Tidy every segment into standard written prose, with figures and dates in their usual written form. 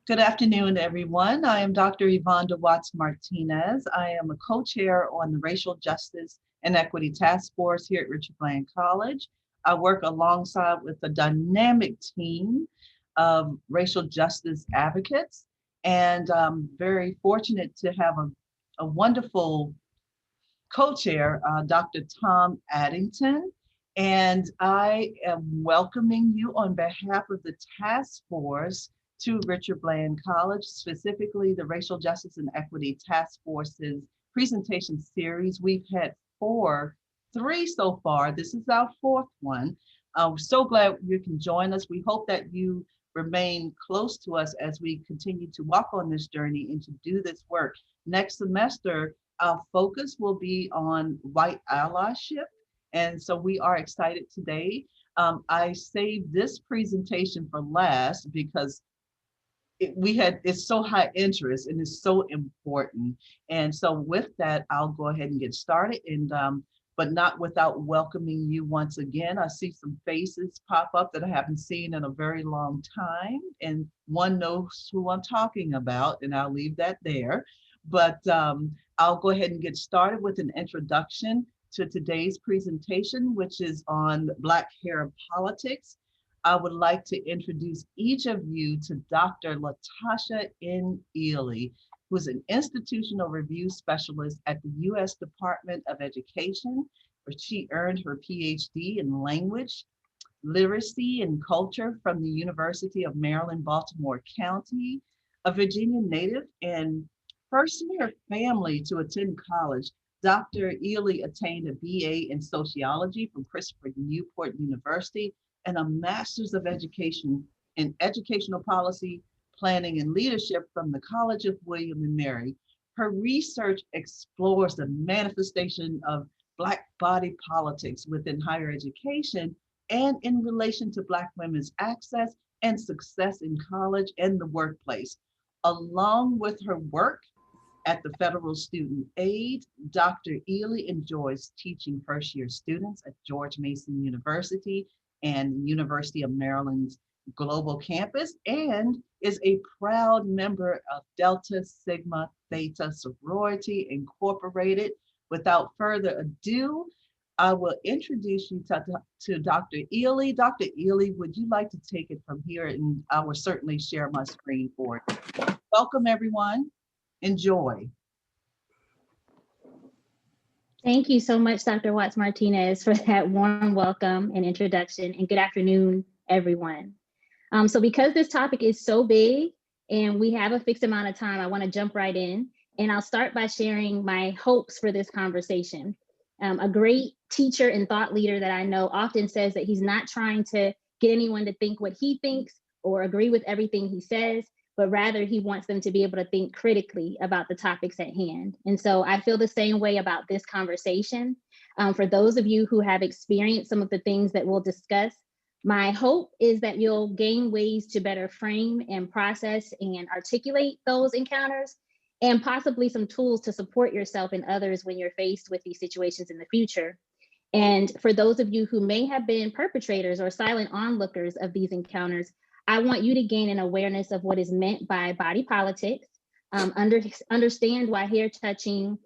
Good afternoon, everyone. I am Dr. Yvonne Watts Martinez. I am a co-chair on the Racial Justice and Equity Task Force here at Richard Bland College. I work alongside with a dynamic team of racial justice advocates, and I'm very fortunate to have a wonderful co-chair, Dr. Tom Addington. And I am welcoming you on behalf of the task force to Richard Bland College, specifically the Racial Justice and Equity Task Force's presentation series. We've had three so far. This is our fourth one. We're so glad you can join us. We hope that you remain close to us as we continue to walk on this journey and to do this work. Next semester, our focus will be on white allyship. And so we are excited today. I saved this presentation for last because it's so high interest and it's so important. And so with that, I'll go ahead and get started, and but not without welcoming you once again. I see some faces pop up that I haven't seen in a very long time, and one knows who I'm talking about, and I'll leave that there. But I'll go ahead and get started with an introduction to today's presentation, which is on Black hair politics. I would like to introduce each of you to Dr. Tasha N. Ely, who is an institutional review specialist at the U.S. Department of Education, where she earned her PhD in language, literacy, and culture from the University of Maryland, Baltimore County, a Virginia native, and first in her family to attend college. Dr. Ely attained a BA in sociology from Christopher Newport University and a Master's of Education in Educational Policy, Planning, and Leadership from the College of William and Mary. Her research explores the manifestation of Black body politics within higher education and in relation to Black women's access and success in college and the workplace. Along with her work at the Federal Student Aid, Dr. Ely enjoys teaching first-year students at George Mason University and University of Maryland's Global Campus, and is a proud member of Delta Sigma Theta Sorority Incorporated. Without further ado, I will introduce you to Dr. Ely. Dr. Ely, would you like to take it from here? And I will certainly share my screen for it. Welcome, everyone. Enjoy. Thank you so much, Dr. Watts Martinez, for that warm welcome and introduction, and good afternoon, everyone. So because this topic is so big and we have a fixed amount of time, I want to jump right in, and I'll start by sharing my hopes for this conversation. A great teacher and thought leader that I know often says that he's not trying to get anyone to think what he thinks or agree with everything he says, but rather he wants them to be able to think critically about the topics at hand. And so I feel the same way about this conversation. For those of you who have experienced some of the things that we'll discuss, my hope is that you'll gain ways to better frame and process and articulate those encounters, and possibly some tools to support yourself and others when you're faced with these situations in the future. And for those of you who may have been perpetrators or silent onlookers of these encounters, I want you to gain an awareness of what is meant by body politics, understand why hair touching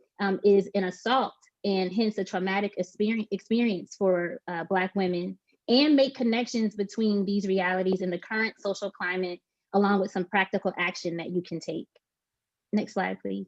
is an assault and hence a traumatic experience for Black women, and make connections between these realities and the current social climate, along with some practical action that you can take. Next slide, please.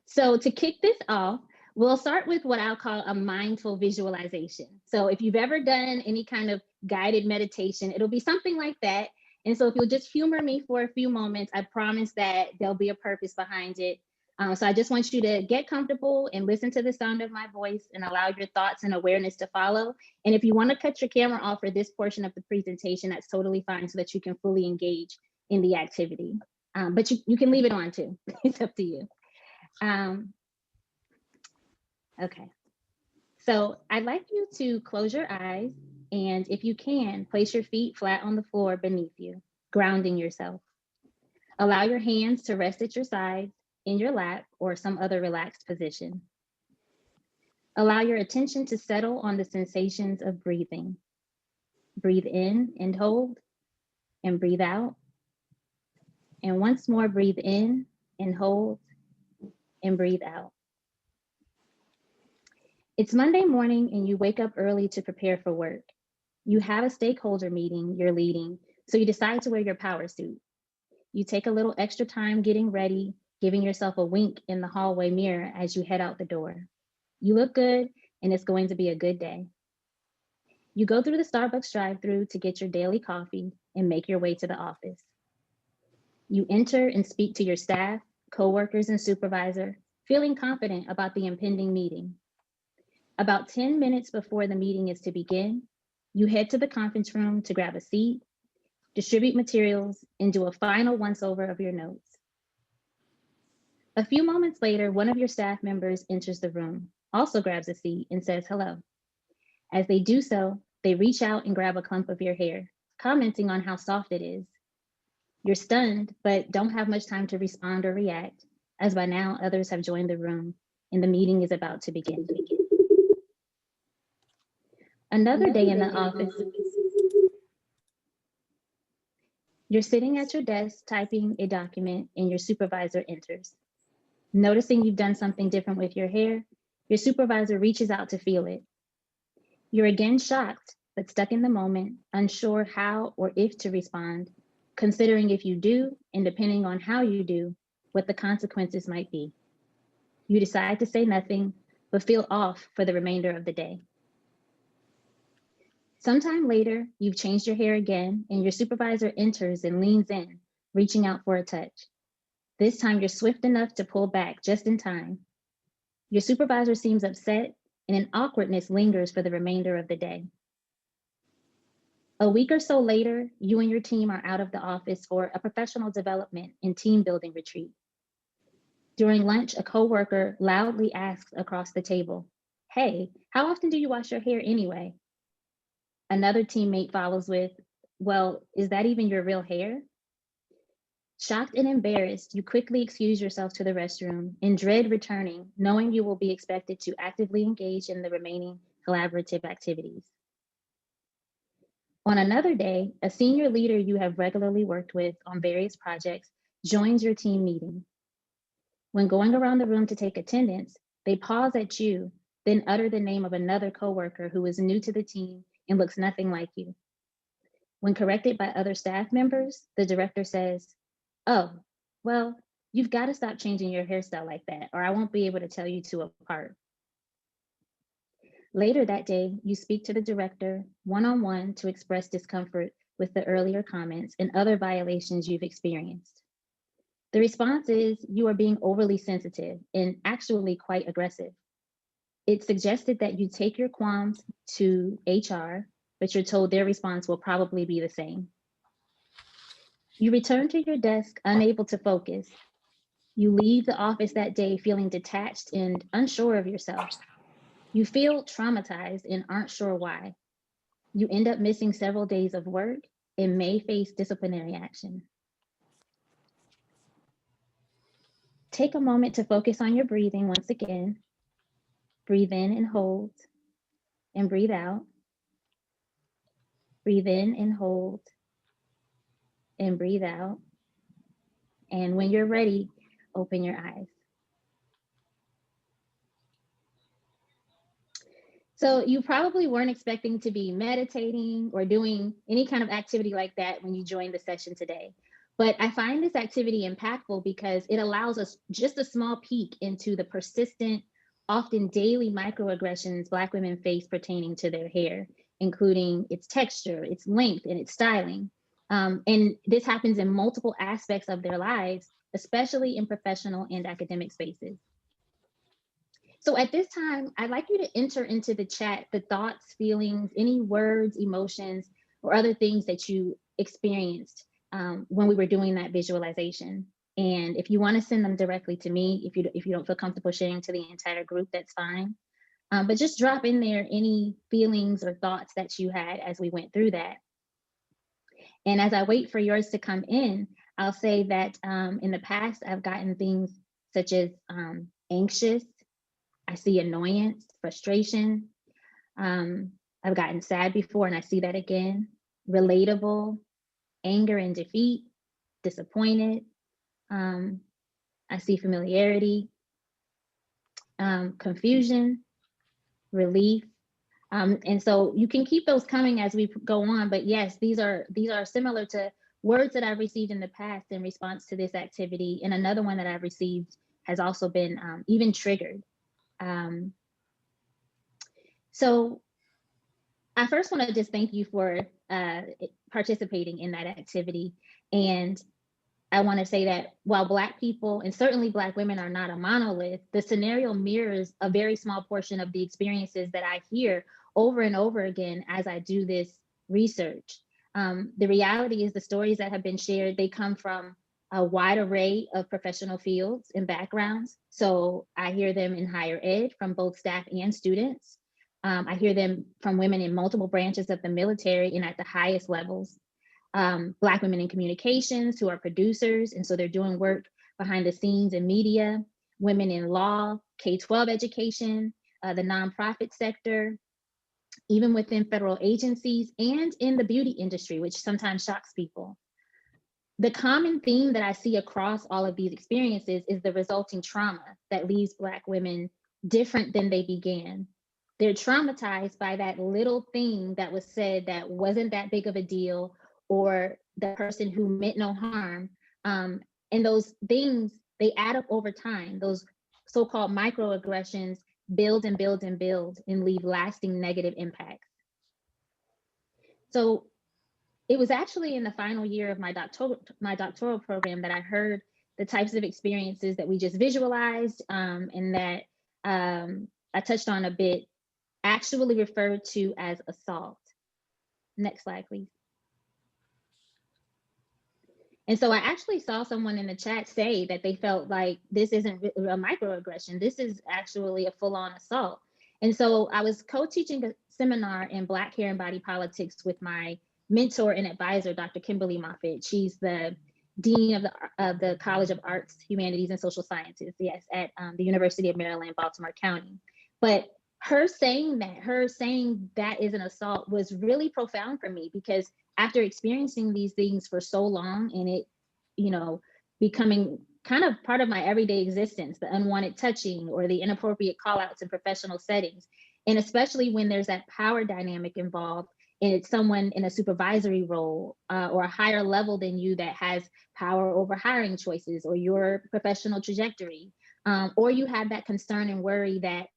So to kick this off, we'll start with what I'll call a mindful visualization. So if you've ever done any kind of guided meditation, it'll be something like that. And so if you'll just humor me for a few moments, I promise that there'll be a purpose behind it. So I just want you to get comfortable and listen to the sound of my voice and allow your thoughts and awareness to follow. And if you want to cut your camera off for this portion of the presentation, that's totally fine, so that you can fully engage in the activity. But you can leave it on too. It's up to you. Okay, so I'd like you to close your eyes, and if you can, place your feet flat on the floor beneath you, grounding yourself. Allow your hands to rest at your sides, in your lap, or some other relaxed position. Allow your attention to settle on the sensations of breathing. Breathe in and hold and breathe out. And once more, breathe in and hold and breathe out. It's Monday morning and you wake up early to prepare for work. You have a stakeholder meeting you're leading, so you decide to wear your power suit. You take a little extra time getting ready, giving yourself a wink in the hallway mirror as you head out the door. You look good, and it's going to be a good day. You go through the Starbucks drive-thru to get your daily coffee and make your way to the office. You enter and speak to your staff, coworkers, and supervisor, feeling confident about the impending meeting. About 10 minutes before the meeting is to begin, you head to the conference room to grab a seat, distribute materials, and do a final once-over of your notes. A few moments later, one of your staff members enters the room, also grabs a seat, and says hello. As they do so, they reach out and grab a clump of your hair, commenting on how soft it is. You're stunned, but don't have much time to respond or react, as by now others have joined the room and the meeting is about to begin. Another day in the office, you're sitting at your desk typing a document and your supervisor enters. Noticing you've done something different with your hair, your supervisor reaches out to feel it. You're again shocked, but stuck in the moment, unsure how or if to respond, considering if you do, and depending on how you do, what the consequences might be. You decide to say nothing, but feel off for the remainder of the day. Sometime later, you've changed your hair again, and your supervisor enters and leans in, reaching out for a touch. This time, you're swift enough to pull back just in time. Your supervisor seems upset, and an awkwardness lingers for the remainder of the day. A week or so later, you and your team are out of the office for a professional development and team building retreat. During lunch, a coworker loudly asks across the table, "Hey, how often do you wash your hair anyway?" Another teammate follows with, "Well, is that even your real hair?" Shocked and embarrassed, you quickly excuse yourself to the restroom and dread returning, knowing you will be expected to actively engage in the remaining collaborative activities. On another day, a senior leader you have regularly worked with on various projects joins your team meeting. When going around the room to take attendance, they pause at you, then utter the name of another coworker who is new to the team and looks nothing like you. When corrected by other staff members, the director says, "Oh, well, you've got to stop changing your hairstyle like that, or I won't be able to tell you two apart." Later that day, you speak to the director one-on-one to express discomfort with the earlier comments and other violations you've experienced. The response is you are being overly sensitive and actually quite aggressive. It's suggested that you take your qualms to HR, but you're told their response will probably be the same. You return to your desk, unable to focus. You leave the office that day feeling detached and unsure of yourself. You feel traumatized and aren't sure why. You end up missing several days of work and may face disciplinary action. Take a moment to focus on your breathing once again. Breathe in and hold, and breathe out. Breathe in and hold, and breathe out. And when you're ready, open your eyes. So you probably weren't expecting to be meditating or doing any kind of activity like that when you joined the session today. But I find this activity impactful because it allows us just a small peek into the persistent, often daily microaggressions Black women face pertaining to their hair, including its texture, its length, and its styling. And this happens in multiple aspects of their lives, especially in professional and academic spaces. So at this time, I'd like you to enter into the chat the thoughts, feelings, any words, emotions, or other things that you experienced when we were doing that visualization. And if you want to send them directly to me, if you don't feel comfortable sharing to the entire group, that's fine. But just drop in there any feelings or thoughts that you had as we went through that. And as I wait for yours to come in, I'll say that in the past, I've gotten things such as anxious. I see annoyance, frustration. I've gotten sad before and I see that again. Relatable, anger and defeat, disappointed. Um, I see familiarity, confusion, relief. And so you can keep those coming as we go on. But yes, these are similar to words that I've received in the past in response to this activity. And another one that I've received has also been even triggered. Um, so I first want to just thank you for participating in that activity. And I want to say that while Black people and certainly Black women are not a monolith, the scenario mirrors a very small portion of the experiences that I hear over and over again as I do this research. The reality is the stories that have been shared, they come from a wide array of professional fields and backgrounds. So I hear them in higher ed from both staff and students. I hear them from women in multiple branches of the military and at the highest levels. Black women in communications who are producers, and so they're doing work behind the scenes in media, women in law, K-12 education, the nonprofit sector, even within federal agencies, and in the beauty industry, which sometimes shocks people. The common theme that I see across all of these experiences is the resulting trauma that leaves Black women different than they began. They're traumatized by that little thing that was said that wasn't that big of a deal, or the person who meant no harm. And those things, they add up over time. Those so-called microaggressions build and build and build and leave lasting negative impacts. So it was actually in the final year of my doctoral program that I heard the types of experiences that we just visualized, and that I touched on a bit, actually referred to as assault. Next slide, please. And so I actually saw someone in the chat say that they felt like this isn't a microaggression. This is actually a full-on assault. And so I was co-teaching a seminar in Black Hair and Body Politics with my mentor and advisor, Dr. Kimberly Moffitt. She's the dean of the College of Arts, Humanities, and Social Sciences, yes, at the University of Maryland, Baltimore County. But her saying that is an assault was really profound for me, because after experiencing these things for so long and it, becoming kind of part of my everyday existence, the unwanted touching or the inappropriate call outs in professional settings, and especially when there's that power dynamic involved and it's someone in a supervisory role or a higher level than you that has power over hiring choices or your professional trajectory, or you have that concern and worry that,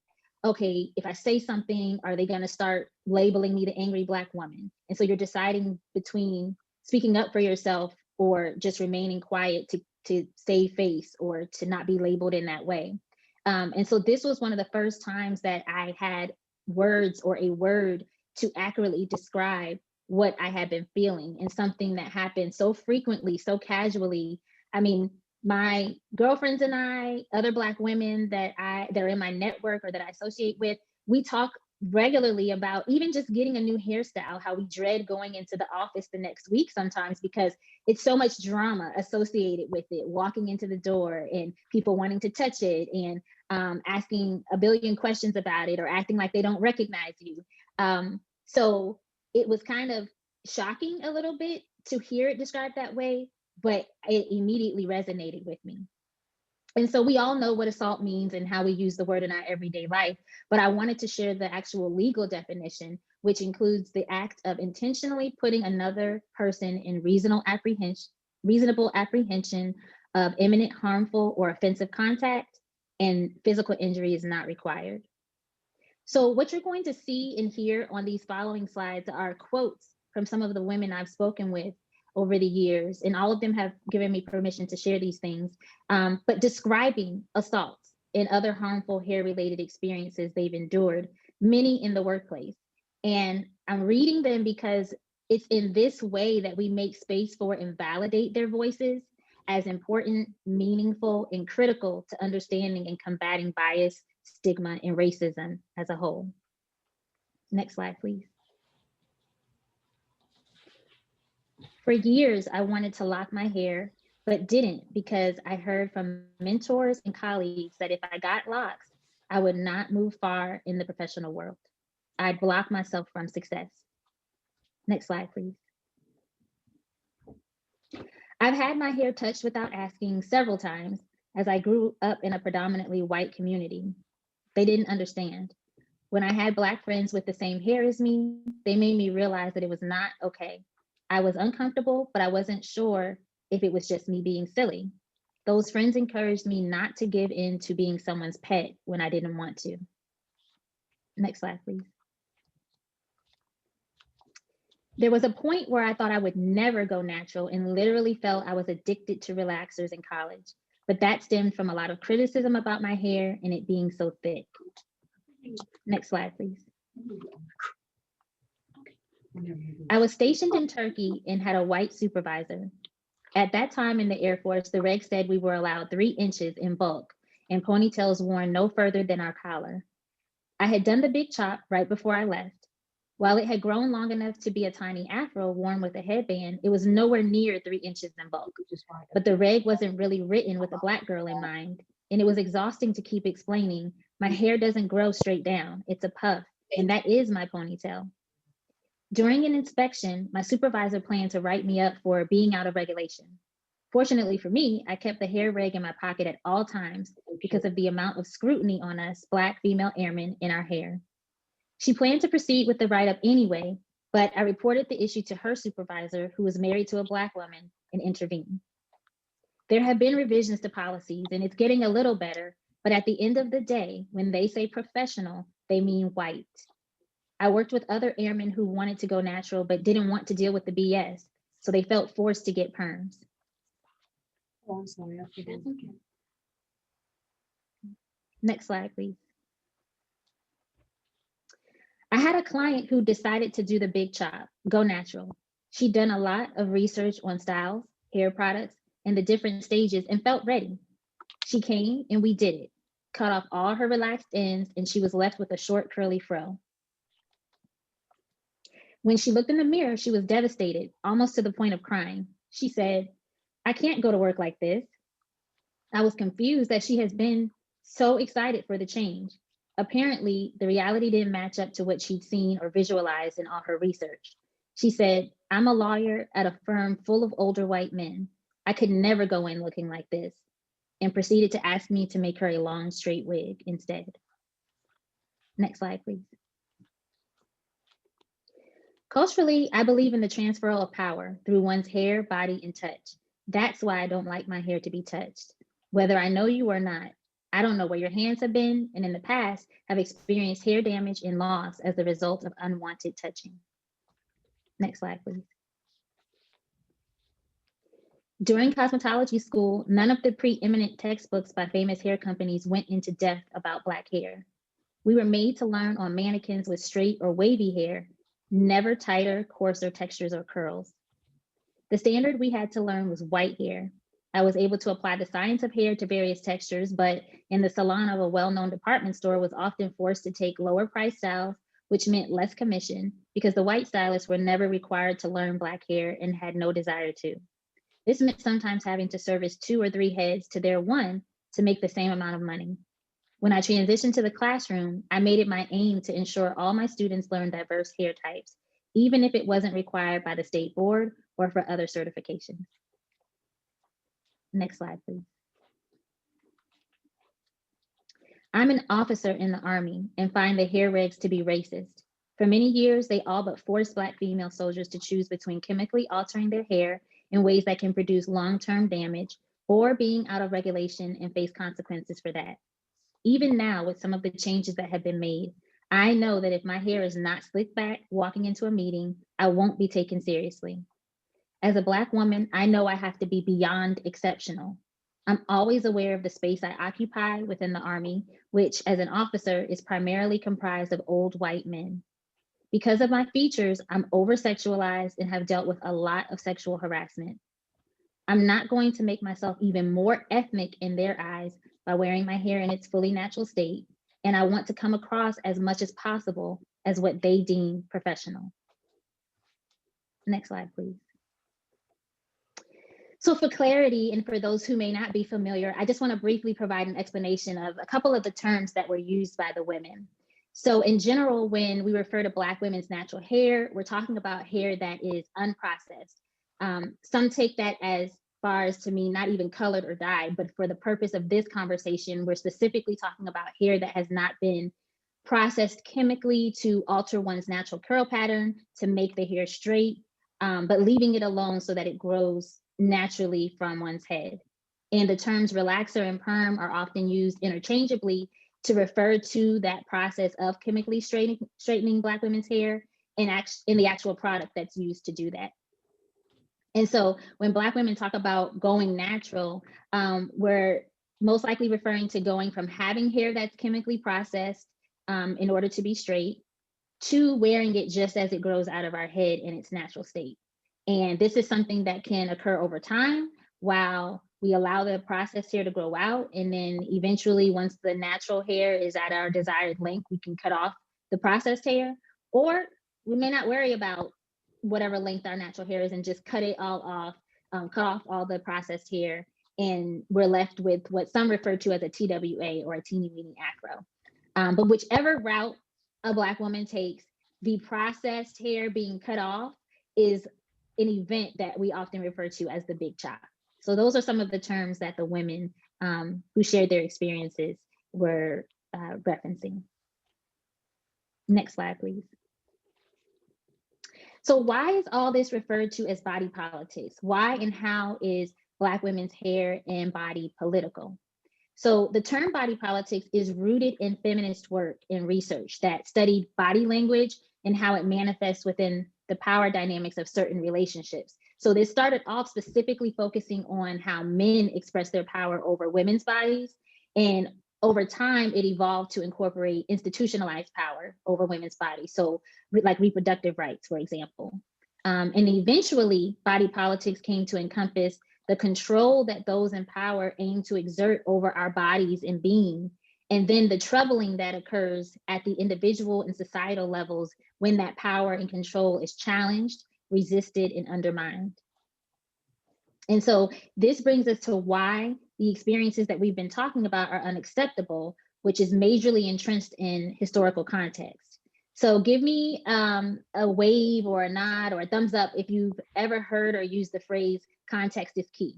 okay, if I say something, are they going to start labeling me the angry Black woman? And so you're deciding between speaking up for yourself or just remaining quiet to save face or to not be labeled in that way. And so this was one of the first times that I had words or a word to accurately describe what I had been feeling, and something that happened so frequently, so casually. I mean, my girlfriends and I, other Black women that are in my network or that I associate with, we talk regularly about even just getting a new hairstyle, how we dread going into the office the next week sometimes because it's so much drama associated with it, walking into the door and people wanting to touch it and asking a billion questions about it or acting like they don't recognize you. So it was kind of shocking a little bit to hear it described that way, but it immediately resonated with me. And so we all know what assault means and how we use the word in our everyday life, but I wanted to share the actual legal definition, which includes the act of intentionally putting another person in reasonable apprehension of imminent harmful or offensive contact, and physical injury is not required. So what you're going to see and hear on these following slides are quotes from some of the women I've spoken with over the years, and all of them have given me permission to share these things, but describing assaults and other harmful hair-related experiences they've endured, many in the workplace. And I'm reading them because it's in this way that we make space for and validate their voices as important, meaningful, and critical to understanding and combating bias, stigma, and racism as a whole. Next slide, please. For years, I wanted to lock my hair, but didn't because I heard from mentors and colleagues that if I got locks, I would not move far in the professional world. I'd block myself from success. Next slide, please. I've had my hair touched without asking several times as I grew up in a predominantly white community. They didn't understand. When I had Black friends with the same hair as me, they made me realize that it was not okay. I was uncomfortable, but I wasn't sure if it was just me being silly. Those friends encouraged me not to give in to being someone's pet when I didn't want to. Next slide, please. There was a point where I thought I would never go natural and literally felt I was addicted to relaxers in college. But that stemmed from a lot of criticism about my hair and it being so thick. Next slide, please. I was stationed in Turkey and had a white supervisor. At that time in the Air Force, the reg said we were allowed 3 inches in bulk and ponytails worn no further than our collar. I had done the big chop right before I left. While it had grown long enough to be a tiny afro worn with a headband, it was nowhere near 3 inches in bulk. But the reg wasn't really written with a Black girl in mind, and it was exhausting to keep explaining, my hair doesn't grow straight down, it's a puff, and that is my ponytail. During an inspection, my supervisor planned to write me up for being out of regulation. Fortunately for me, I kept the hair rag in my pocket at all times because of the amount of scrutiny on us Black female airmen in our hair. She planned to proceed with the write-up anyway, but I reported the issue to her supervisor, who was married to a Black woman, and intervened. There have been revisions to policies, and it's getting a little better, but at the end of the day, when they say professional, they mean white. I worked with other airmen who wanted to go natural, but didn't want to deal with the BS, so they felt forced to get perms. Oh, I'm sorry. I forgot. Okay. Next slide, please. I had a client who decided to do the big chop, go natural. She'd done a lot of research on styles, hair products, and the different stages and felt ready. She came and we did it, cut off all her relaxed ends, and she was left with a short curly fro. When she looked in the mirror, she was devastated, almost to the point of crying. She said, I can't go to work like this. I was confused that she has been so excited for the change. Apparently, the reality didn't match up to what she'd seen or visualized in all her research. She said, I'm a lawyer at a firm full of older white men. I could never go in looking like this, and proceeded to ask me to make her a long, straight wig instead. Next slide, please. Culturally, I believe in the transfer of power through one's hair, body, and touch. That's why I don't like my hair to be touched. Whether I know you or not, I don't know where your hands have been, and in the past have experienced hair damage and loss as a result of unwanted touching. Next slide, please. During cosmetology school, none of the preeminent textbooks by famous hair companies went into depth about Black hair. We were made to learn on mannequins with straight or wavy hair, never tighter, coarser textures or curls. The standard we had to learn was white hair. I was able to apply the science of hair to various textures, but in the salon of a well-known department store was often forced to take lower price styles, which meant less commission because the white stylists were never required to learn Black hair and had no desire to. This meant sometimes having to service 2 or 3 heads to their one to make the same amount of money. When I transitioned to the classroom, I made it my aim to ensure all my students learned diverse hair types, even if it wasn't required by the state board or for other certifications. Next slide, please. I'm an officer in the Army and find the hair regs to be racist. For many years, they all but forced Black female soldiers to choose between chemically altering their hair in ways that can produce long-term damage or being out of regulation and face consequences for that. Even now, with some of the changes that have been made, I know that if my hair is not slicked back walking into a meeting, I won't be taken seriously. As a Black woman, I know I have to be beyond exceptional. I'm always aware of the space I occupy within the Army, which as an officer is primarily comprised of old white men. Because of my features, I'm over-sexualized and have dealt with a lot of sexual harassment. I'm not going to make myself even more ethnic in their eyes by wearing my hair in its fully natural state, and I want to come across as much as possible as what they deem professional. Next slide, please. So for clarity, and for those who may not be familiar, I just want to briefly provide an explanation of a couple of the terms that were used by the women. So in general, when we refer to Black women's natural hair, we're talking about hair that is unprocessed. Some take that as far as to mean not even colored or dyed, but for the purpose of this conversation, we're specifically talking about hair that has not been processed chemically to alter one's natural curl pattern to make the hair straight, but leaving it alone so that it grows naturally from one's head. And the terms relaxer and perm are often used interchangeably to refer to that process of chemically straightening Black women's hair in the actual product that's used to do that. And so when Black women talk about going natural, we're most likely referring to going from having hair that's chemically processed in order to be straight to wearing it just as it grows out of our head in its natural state. And this is something that can occur over time while we allow the processed hair to grow out. And then eventually, once the natural hair is at our desired length, we can cut off the processed hair. Or we may not worry about whatever length our natural hair is and just cut it all off, cut off all the processed hair. And we're left with what some refer to as a TWA, or a teeny weeny afro. But whichever route a Black woman takes, the processed hair being cut off is an event that we often refer to as the big chop. So those are some of the terms that the women who shared their experiences were referencing. Next slide, please. So why is all this referred to as body politics? Why and how is Black women's hair and body political? So the term body politics is rooted in feminist work and research that studied body language and how it manifests within the power dynamics of certain relationships. So this started off specifically focusing on how men express their power over women's bodies. And over time, it evolved to incorporate institutionalized power over women's bodies. So like reproductive rights, for example. And eventually, body politics came to encompass the control that those in power aim to exert over our bodies and being, and then the troubling that occurs at the individual and societal levels when that power and control is challenged, resisted, and undermined. And so this brings us to why the experiences that we've been talking about are unacceptable, which is majorly entrenched in historical context. So give me a wave or a nod or a thumbs up if you've ever heard or used the phrase context is key.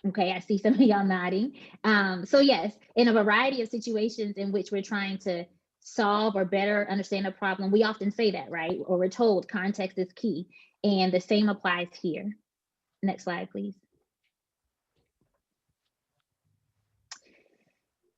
Okay, I see some of y'all nodding. So yes, in a variety of situations in which we're trying to solve or better understand a problem, we often say that, right? Or we're told context is key. And the same applies here. Next slide, please.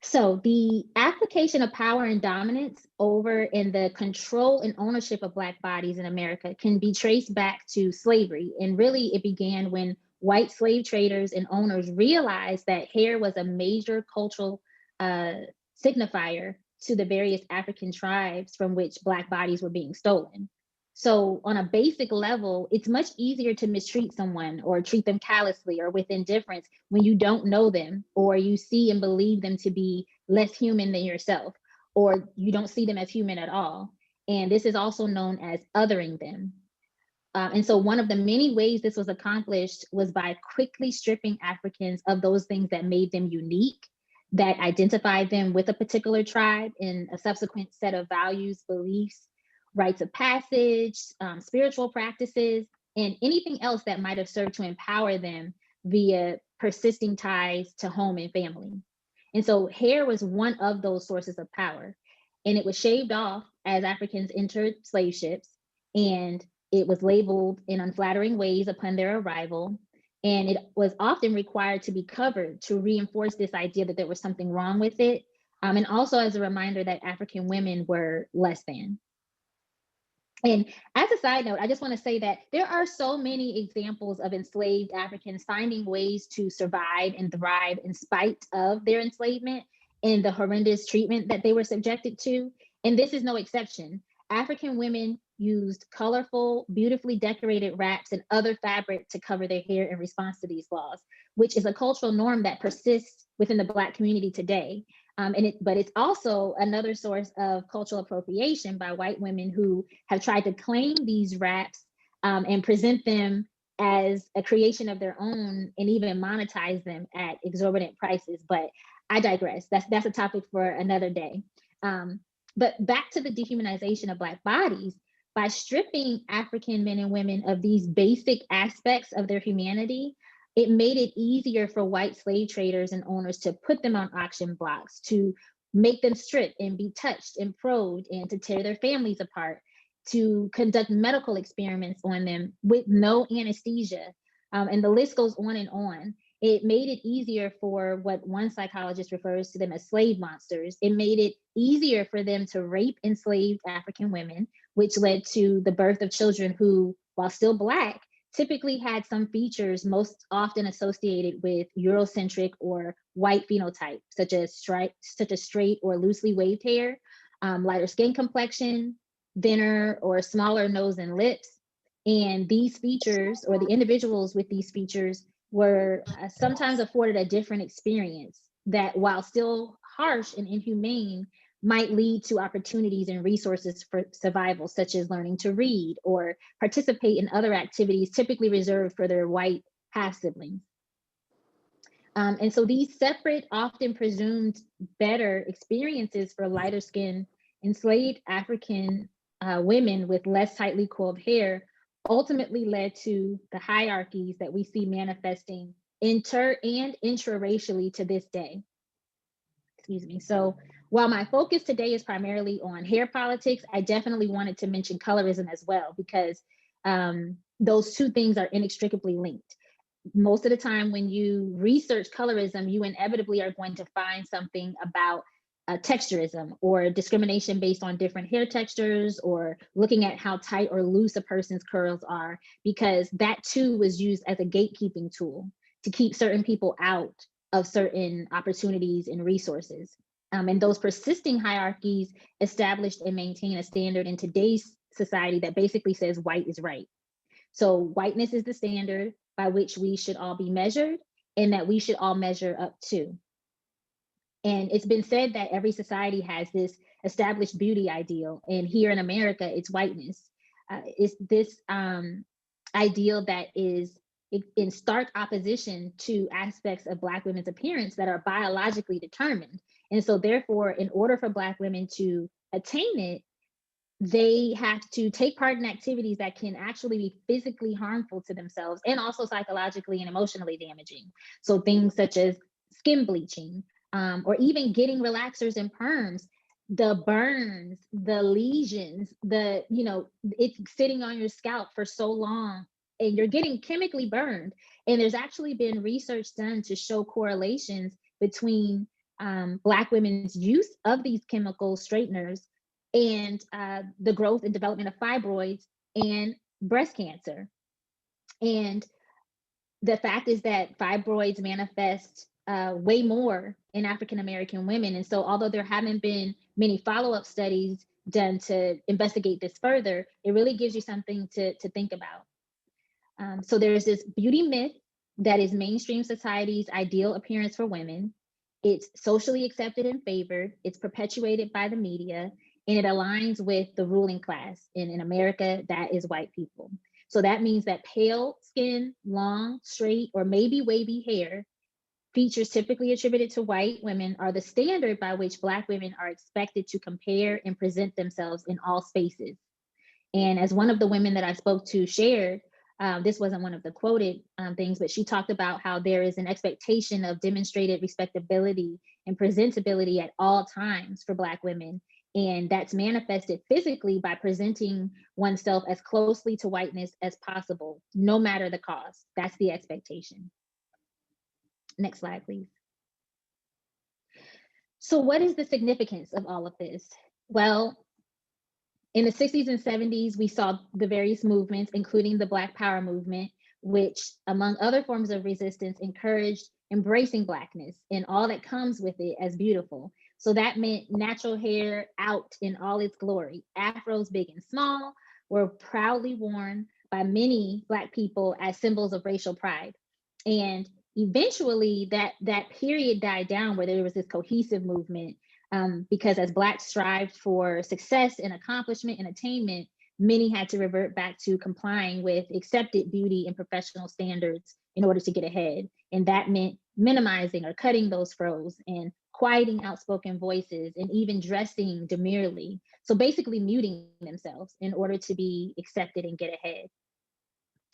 So the application of power and dominance over in the control and ownership of Black bodies in America can be traced back to slavery. And really it began when white slave traders and owners realized that hair was a major cultural signifier to the various African tribes from which Black bodies were being stolen. So on a basic level, it's much easier to mistreat someone or treat them callously or with indifference when you don't know them, or you see and believe them to be less human than yourself, or you don't see them as human at all. And this is also known as othering them. And so one of the many ways this was accomplished was by quickly stripping Africans of those things that made them unique, that identified them with a particular tribe in a subsequent set of values, beliefs, rites of passage, spiritual practices, and anything else that might have served to empower them via persisting ties to home and family. And so hair was one of those sources of power, and it was shaved off as Africans entered slave ships, and it was labeled in unflattering ways upon their arrival. And it was often required to be covered to reinforce this idea that there was something wrong with it. And also as a reminder that African women were less than. And as a side note, I just want to say that there are so many examples of enslaved Africans finding ways to survive and thrive in spite of their enslavement and the horrendous treatment that they were subjected to. And this is no exception. African women used colorful, beautifully decorated wraps and other fabric to cover their hair in response to these laws, which is a cultural norm that persists within the Black community today. But it's also another source of cultural appropriation by white women who have tried to claim these wraps and present them as a creation of their own and even monetize them at exorbitant prices. But I digress. That's a topic for another day. But back to the dehumanization of Black bodies, by stripping African men and women of these basic aspects of their humanity, it made it easier for white slave traders and owners to put them on auction blocks, to make them strip and be touched and probed, and to tear their families apart, to conduct medical experiments on them with no anesthesia. And the list goes on and on. It made it easier for what one psychologist refers to them as slave monsters. It made it easier for them to rape enslaved African women, which led to the birth of children who, while still Black, typically had some features most often associated with Eurocentric or white phenotype, such as straight or loosely waved hair, lighter skin complexion, thinner or smaller nose and lips. And these features, or the individuals with these features, were sometimes afforded a different experience that, while still harsh and inhumane, might lead to opportunities and resources for survival, such as learning to read or participate in other activities typically reserved for their white half siblings. And so these separate, often presumed better experiences for lighter skinned enslaved African women with less tightly coiled hair ultimately led to the hierarchies that we see manifesting inter and intraracially to this day. Excuse me. So while my focus today is primarily on hair politics, I definitely wanted to mention colorism as well, because those two things are inextricably linked. Most of the time when you research colorism, you inevitably are going to find something about texturism or discrimination based on different hair textures, or looking at how tight or loose a person's curls are, because that too was used as a gatekeeping tool to keep certain people out of certain opportunities and resources. And those persisting hierarchies established and maintain a standard in today's society that basically says white is right. So whiteness is the standard by which we should all be measured, and that we should all measure up to. And it's been said that every society has this established beauty ideal. And here in America, it's whiteness. It's this ideal that is in stark opposition to aspects of Black women's appearance that are biologically determined. And so therefore, in order for Black women to attain it, they have to take part in activities that can actually be physically harmful to themselves, and also psychologically and emotionally damaging. So things such as skin bleaching, or even getting relaxers and perms, the burns, the lesions, it's sitting on your scalp for so long and you're getting chemically burned. And there's actually been research done to show correlations between Black women's use of these chemical straighteners and the growth and development of fibroids and breast cancer. And the fact is that fibroids manifest way more in African American women. And so although there haven't been many follow-up studies done to investigate this further, it really gives you something to think about. So there's this beauty myth that is mainstream society's ideal appearance for women. It's socially accepted and favored. It's perpetuated by the media, and it aligns with the ruling class. And in America, that is white people. So that means that pale skin, long, straight, or maybe wavy hair, features typically attributed to white women, are the standard by which Black women are expected to compare and present themselves in all spaces. And as one of the women that I spoke to shared, this wasn't one of the quoted things, but she talked about how there is an expectation of demonstrated respectability and presentability at all times for Black women. And that's manifested physically by presenting oneself as closely to whiteness as possible, no matter the cost. That's the expectation. Next slide, please. So what is the significance of all of this? Well, in the 60s and 70s, we saw the various movements, including the Black Power movement, which, among other forms of resistance, encouraged embracing Blackness and all that comes with it as beautiful. So that meant natural hair out in all its glory. Afros, big and small, were proudly worn by many Black people as symbols of racial pride. And eventually that period died down where there was this cohesive movement, because as Blacks strived for success and accomplishment and attainment, many had to revert back to complying with accepted beauty and professional standards in order to get ahead. And that meant minimizing or cutting those froze and quieting outspoken voices, and even dressing demurely. So basically muting themselves in order to be accepted and get ahead.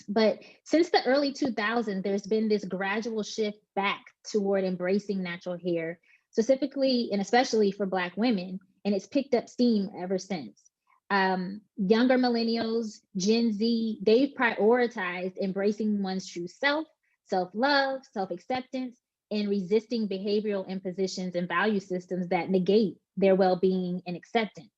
But since the early 2000s, there's been this gradual shift back toward embracing natural hair, specifically and especially for Black women, and it's picked up steam ever since. Younger millennials, Gen Z, they've prioritized embracing one's true self, self-love, self-acceptance, and resisting behavioral impositions and value systems that negate their well-being and acceptance.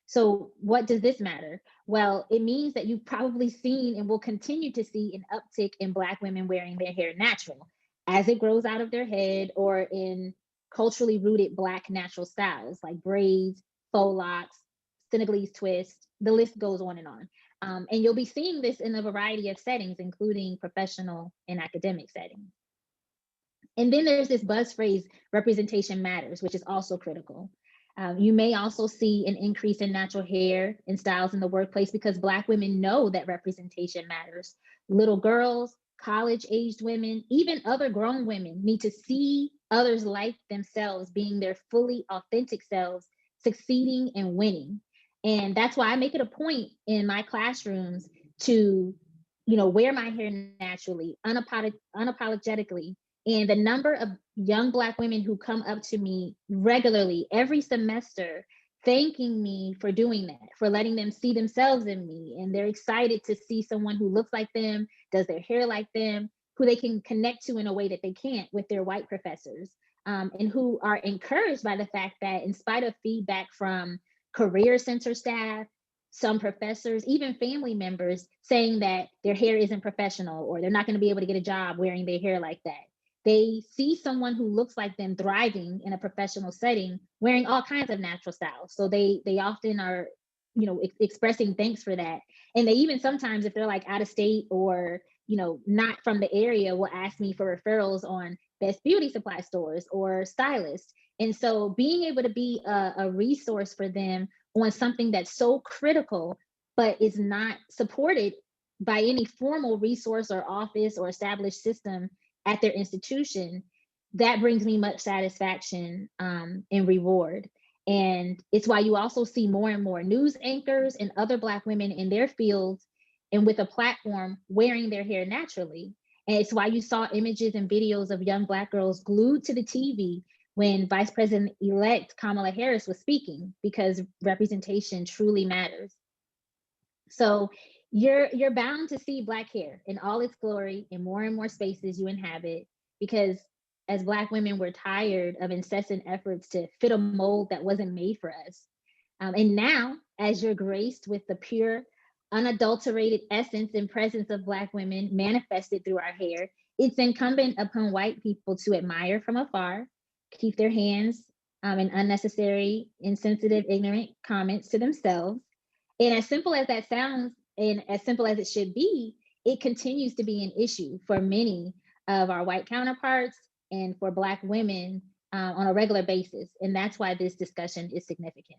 So what does this matter? Well, it means that you've probably seen and will continue to see an uptick in Black women wearing their hair natural as it grows out of their head, or in culturally rooted Black natural styles like braids, faux locks, Senegalese twist, the list goes on and on. And you'll be seeing this in a variety of settings, including professional and academic settings. And then there's this buzz phrase, representation matters, which is also critical. You may also see an increase in natural hair and styles in the workplace because Black women know that representation matters. Little girls, college-aged women, even other grown women need to see others like themselves being their fully authentic selves, succeeding and winning. And that's why I make it a point in my classrooms to, wear my hair naturally, unapologetically. And the number of young Black women who come up to me regularly every semester, thanking me for doing that, for letting them see themselves in me. And they're excited to see someone who looks like them, does their hair like them, who they can connect to in a way that they can't with their white professors, and who are encouraged by the fact that in spite of feedback from career center staff, some professors, even family members saying that their hair isn't professional or they're not going to be able to get a job wearing their hair like that, they see someone who looks like them thriving in a professional setting, wearing all kinds of natural styles. So they often are, expressing thanks for that. And they even sometimes, if they're like out of state or, not from the area, will ask me for referrals on best beauty supply stores or stylists. And so being able to be a resource for them on something that's so critical, but is not supported by any formal resource or office or established system at their institution, that brings me much satisfaction and reward. And it's why you also see more and more news anchors and other Black women in their fields and with a platform wearing their hair naturally. And it's why you saw images and videos of young Black girls glued to the TV when Vice President-elect Kamala Harris was speaking, because representation truly matters. So you're bound to see Black hair in all its glory in more and more spaces you inhabit, because as Black women, we're tired of incessant efforts to fit a mold that wasn't made for us. And now, as you're graced with the pure, unadulterated essence and presence of Black women manifested through our hair, it's incumbent upon white people to admire from afar, keep their hands in unnecessary, insensitive, ignorant comments to themselves. And as simple as that sounds, and as simple as it should be, it continues to be an issue for many of our white counterparts and for Black women on a regular basis. And that's why this discussion is significant.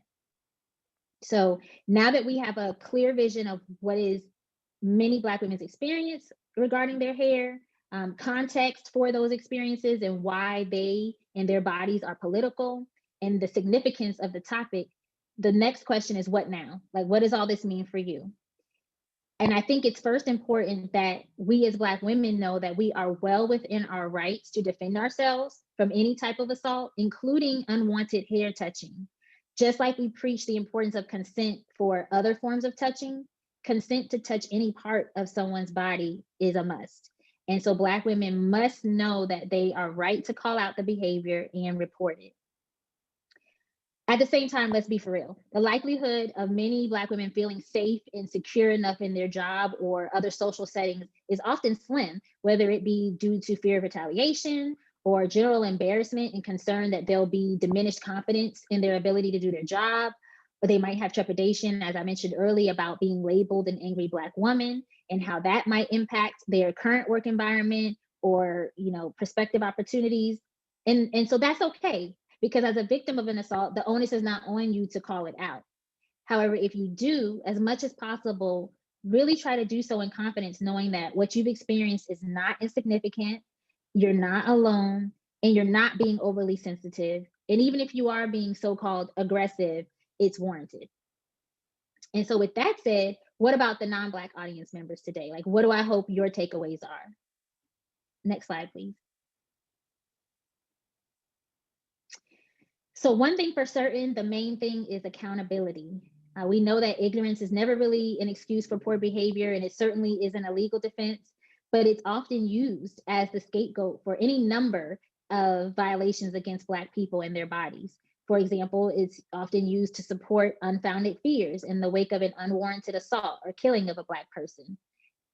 So now that we have a clear vision of what is many Black women's experience regarding their hair, context for those experiences and why they and their bodies are political, and the significance of the topic, the next question is, what now? Like, what does all this mean for you? And I think it's first important that we as Black women know that we are well within our rights to defend ourselves from any type of assault, including unwanted hair touching. Just like we preach the importance of consent for other forms of touching, consent to touch any part of someone's body is a must. And so Black women must know that they are right to call out the behavior and report it. At the same time, let's be for real. The likelihood of many Black women feeling safe and secure enough in their job or other social settings is often slim, whether it be due to fear of retaliation or general embarrassment and concern that there'll be diminished confidence in their ability to do their job, or they might have trepidation, as I mentioned earlier, about being labeled an angry Black woman and how that might impact their current work environment or, prospective opportunities. And so that's okay, because as a victim of an assault, the onus is not on you to call it out. However, if you do, as much as possible, really try to do so in confidence, knowing that what you've experienced is not insignificant, you're not alone, and you're not being overly sensitive. And even if you are being so-called aggressive, it's warranted. And so with that said, what about the non-Black audience members today? Like, what do I hope your takeaways are? Next slide, please. So one thing for certain, the main thing is accountability. We know that ignorance is never really an excuse for poor behavior, and it certainly isn't a legal defense, but it's often used as the scapegoat for any number of violations against Black people and their bodies. For example, it's often used to support unfounded fears in the wake of an unwarranted assault or killing of a Black person.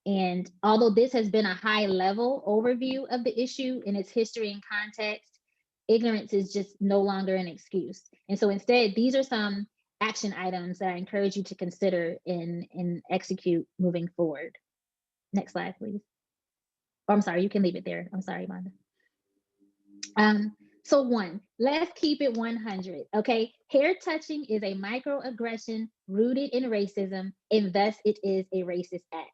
And although this has been a high level overview of the issue in its history and context, ignorance is just no longer an excuse. And so instead, these are some action items that I encourage you to consider and execute moving forward. Next slide, please. Oh, I'm sorry, you can leave it there. I'm sorry, Amanda. So one, let's keep it 100, okay? Hair touching is a microaggression rooted in racism, and thus it is a racist act.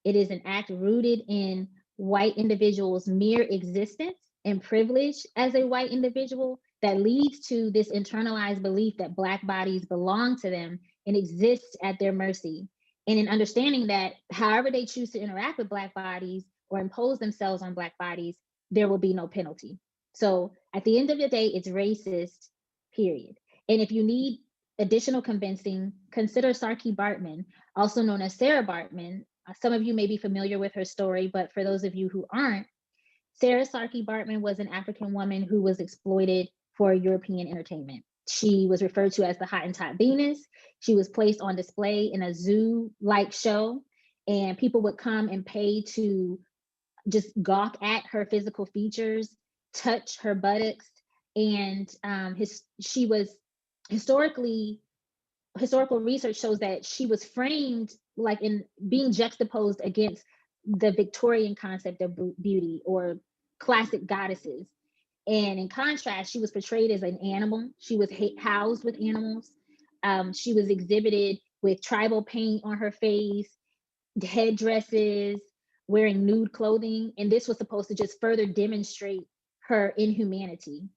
It is an act rooted in white individuals' mere existence and privilege as a white individual that leads to this internalized belief that Black bodies belong to them and exist at their mercy. And in understanding that however they choose to interact with Black bodies or impose themselves on Black bodies, there will be no penalty. So at the end of the day, it's racist, period. And if you need additional convincing, consider Sarkey Bartman, also known as Sarah Bartman. Some of you may be familiar with her story, but for those of you who aren't, Sarah Sarkey Bartman was an African woman who was exploited for European entertainment. She was referred to as the Hottentot Venus. She was placed on display in a zoo-like show, and people would come and pay to just gawk at her physical features, touch her buttocks, and she was historical research shows that she was framed like in being juxtaposed against the Victorian concept of beauty or classic goddesses. And in contrast, she was portrayed as an animal. She was housed with animals. She was exhibited with tribal paint on her face, headdresses, wearing nude clothing. And this was supposed to just further demonstrate her inhumanity.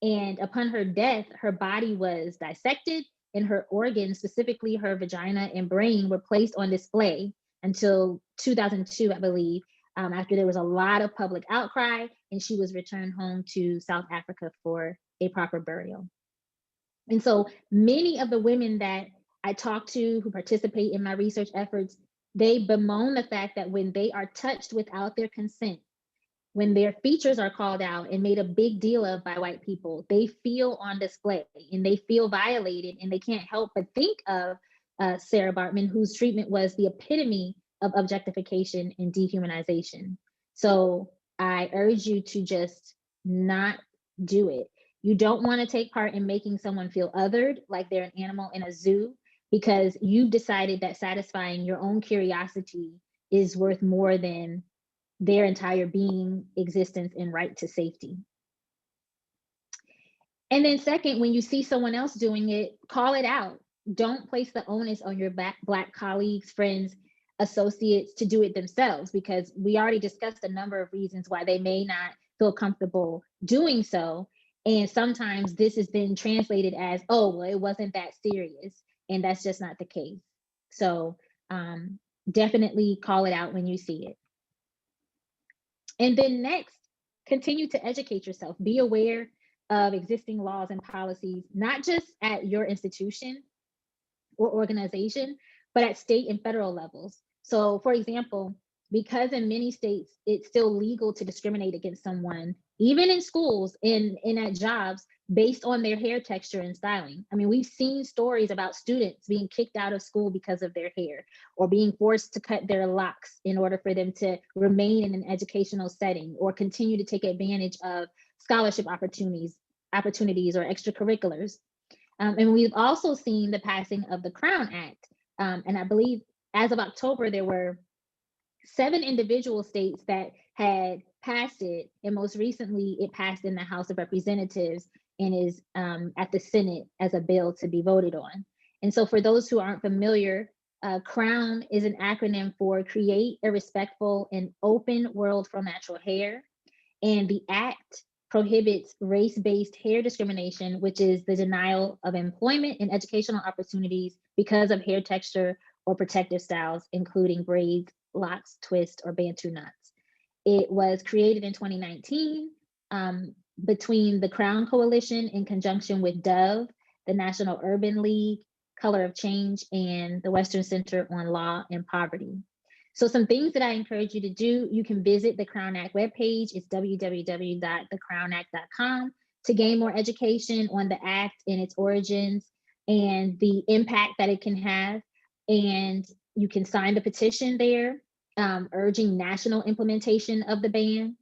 And upon her death, her body was dissected and her organs, specifically her vagina and brain, were placed on display until 2002, I believe, after there was a lot of public outcry, and she was returned home to South Africa for a proper burial. And so many of the women that I talk to who participate in my research efforts, they bemoan the fact that when they are touched without their consent, when their features are called out and made a big deal of by white people, they feel on display and they feel violated, and they can't help but think of Sarah Bartman, whose treatment was the epitome of objectification and dehumanization. So I urge you to just not do it. You don't want to take part in making someone feel othered, like they're an animal in a zoo, because you've decided that satisfying your own curiosity is worth more than their entire being, existence, and right to safety. And then second, when you see someone else doing it, call it out. Don't place the onus on your Black colleagues, friends, associates to do it themselves, because we already discussed a number of reasons why they may not feel comfortable doing so. And sometimes this has been translated as, oh, well, it wasn't that serious. And that's just not the case. So definitely call it out when you see it. And then next, continue to educate yourself. Be aware of existing laws and policies, not just at your institution or organization, but at state and federal levels. So for example, because in many states, it's still legal to discriminate against someone, even in schools and at jobs, based on their hair texture and styling. I mean, we've seen stories about students being kicked out of school because of their hair, or being forced to cut their locks in order for them to remain in an educational setting or continue to take advantage of scholarship opportunities or extracurriculars. And we've also seen the passing of the Crown Act. And I believe as of October, there were 7 individual states that had passed it, and most recently it passed in the House of Representatives and is at the Senate as a bill to be voted on. And so for those who aren't familiar, CROWN is an acronym for Create a Respectful and Open World for Natural Hair. And the act prohibits race-based hair discrimination, which is the denial of employment and educational opportunities because of hair texture or protective styles, including braids, locks, twists, or bantu knots. It was created in 2019 between the Crown Coalition in conjunction with Dove, the National Urban League, Color of Change, and the Western Center on Law and Poverty. So some things that I encourage you to do, you can visit the Crown Act webpage. It's www.thecrownact.com to gain more education on the act and its origins and the impact that it can have. And you can sign the petition there, urging national implementation of the ban.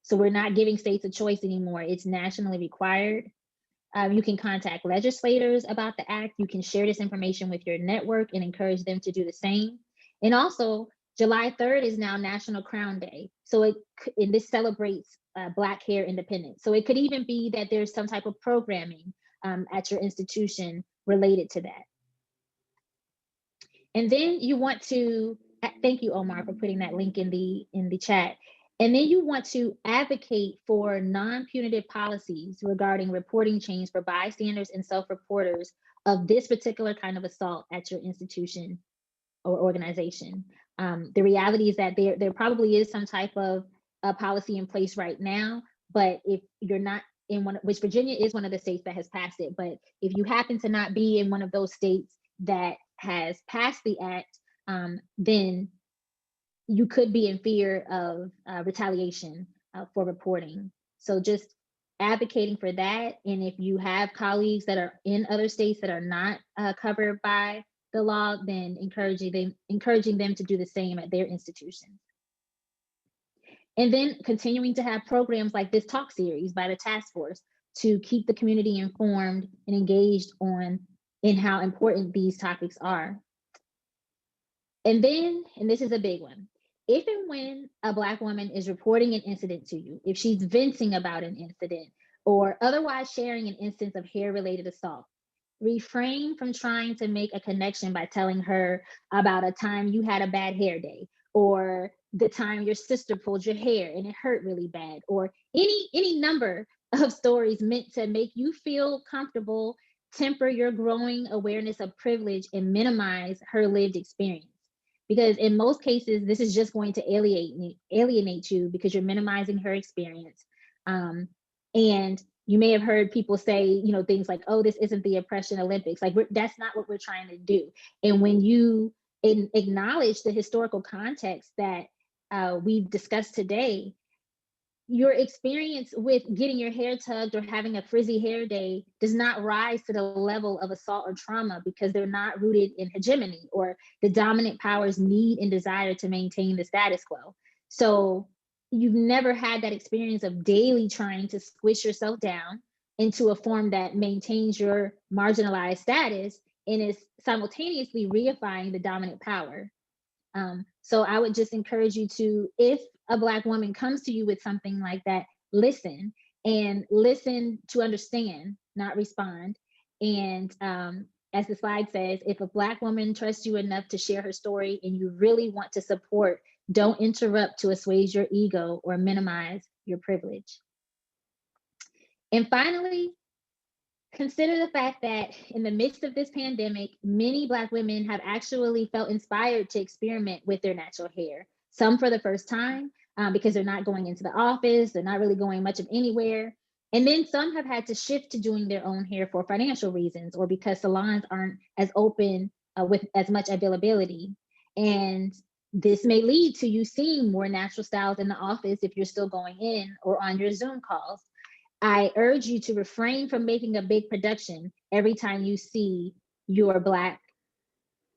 So we're not giving states a choice anymore. It's nationally required. You can contact legislators about the act. You can share this information with your network and encourage them to do the same. And also, July 3rd is now National Crown Day. So this celebrates Black hair independence. So it could even be that there's some type of programming at your institution related to that. And then you want to, thank you, Omar, for putting that link in the chat. And then you want to advocate for non-punitive policies regarding reporting change for bystanders and self-reporters of this particular kind of assault at your institution or organization. The reality is that there probably is some type of policy in place right now, but if you're not in one, which Virginia is one of the states that has passed it, but if you happen to not be in one of those states that has passed the act, then you could be in fear of retaliation for reporting. So just advocating for that. And if you have colleagues that are in other states that are not covered by the law, then encouraging them to do the same at their institutions. And then continuing to have programs like this talk series by the task force to keep the community informed and engaged in how important these topics are. And then, and this is a big one, if and when a Black woman is reporting an incident to you, if she's venting about an incident or otherwise sharing an instance of hair-related assault, refrain from trying to make a connection by telling her about a time you had a bad hair day, or the time your sister pulled your hair and it hurt really bad, or any number of stories meant to make you feel comfortable, temper your growing awareness of privilege, and minimize her lived experience. Because in most cases, this is just going to alienate you because you're minimizing her experience. And you may have heard people say, things like, oh, this isn't the oppression Olympics. Like, that's not what we're trying to do. And when you acknowledge the historical context that we've discussed today, your experience with getting your hair tugged or having a frizzy hair day does not rise to the level of assault or trauma because they're not rooted in hegemony or the dominant power's need and desire to maintain the status quo. So you've never had that experience of daily trying to squish yourself down into a form that maintains your marginalized status and is simultaneously reifying the dominant power. So I would just encourage you to, if a Black woman comes to you with something like that, listen to understand, not respond. And as the slide says, if a Black woman trusts you enough to share her story and you really want to support, don't interrupt to assuage your ego or minimize your privilege. And finally, consider the fact that in the midst of this pandemic, many Black women have actually felt inspired to experiment with their natural hair. Some for the first time because they're not going into the office, they're not really going much of anywhere. And then some have had to shift to doing their own hair for financial reasons or because salons aren't as open with as much availability. And this may lead to you seeing more natural styles in the office if you're still going in or on your Zoom calls. I urge you to refrain from making a big production every time you see your Black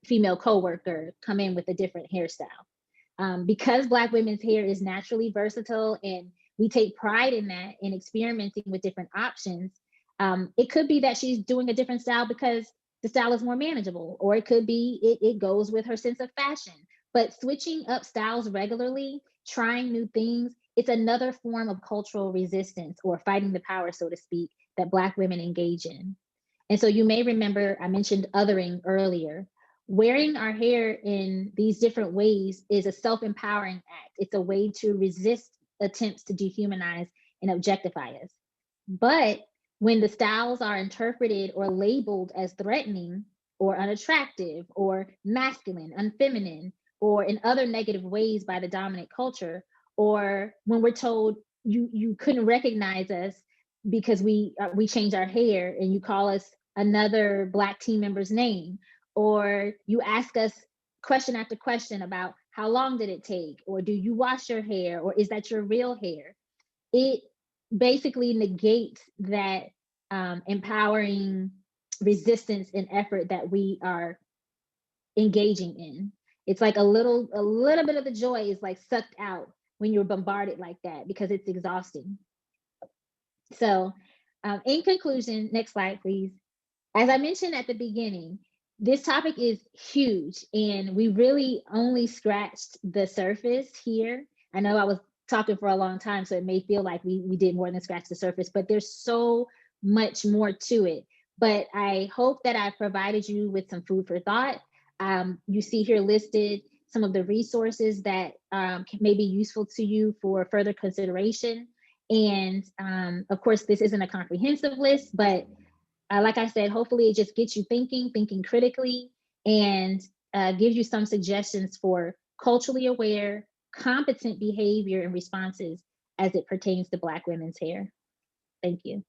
female coworker come in with a different hairstyle. Because Black women's hair is naturally versatile and we take pride in that, in experimenting with different options, it could be that she's doing a different style because the style is more manageable, or it could be it goes with her sense of fashion. But switching up styles regularly, trying new things, it's another form of cultural resistance or fighting the power, so to speak, that Black women engage in. And so you may remember I mentioned othering earlier. Wearing our hair in these different ways is a self-empowering act. It's a way to resist attempts to dehumanize and objectify us. But when the styles are interpreted or labeled as threatening or unattractive or masculine, unfeminine, or in other negative ways by the dominant culture, or when we're told you couldn't recognize us because we change our hair and you call us another Black team member's name, or you ask us question after question about how long did it take, or do you wash your hair, or is that your real hair, it basically negates that empowering resistance and effort that we are engaging in. It's like a little bit of the joy is like sucked out when you're bombarded like that because it's exhausting. So, in conclusion, next slide, please. As I mentioned at the beginning, this topic is huge and we really only scratched the surface here. I know I was talking for a long time, so it may feel like we did more than scratch the surface, but there's so much more to it. But I hope that I provided you with some food for thought. You see here listed some of the resources that may be useful to you for further consideration. And of course, this isn't a comprehensive list, but like I said, hopefully it just gets you thinking critically, and gives you some suggestions for culturally aware, competent behavior and responses as it pertains to Black women's hair. Thank you.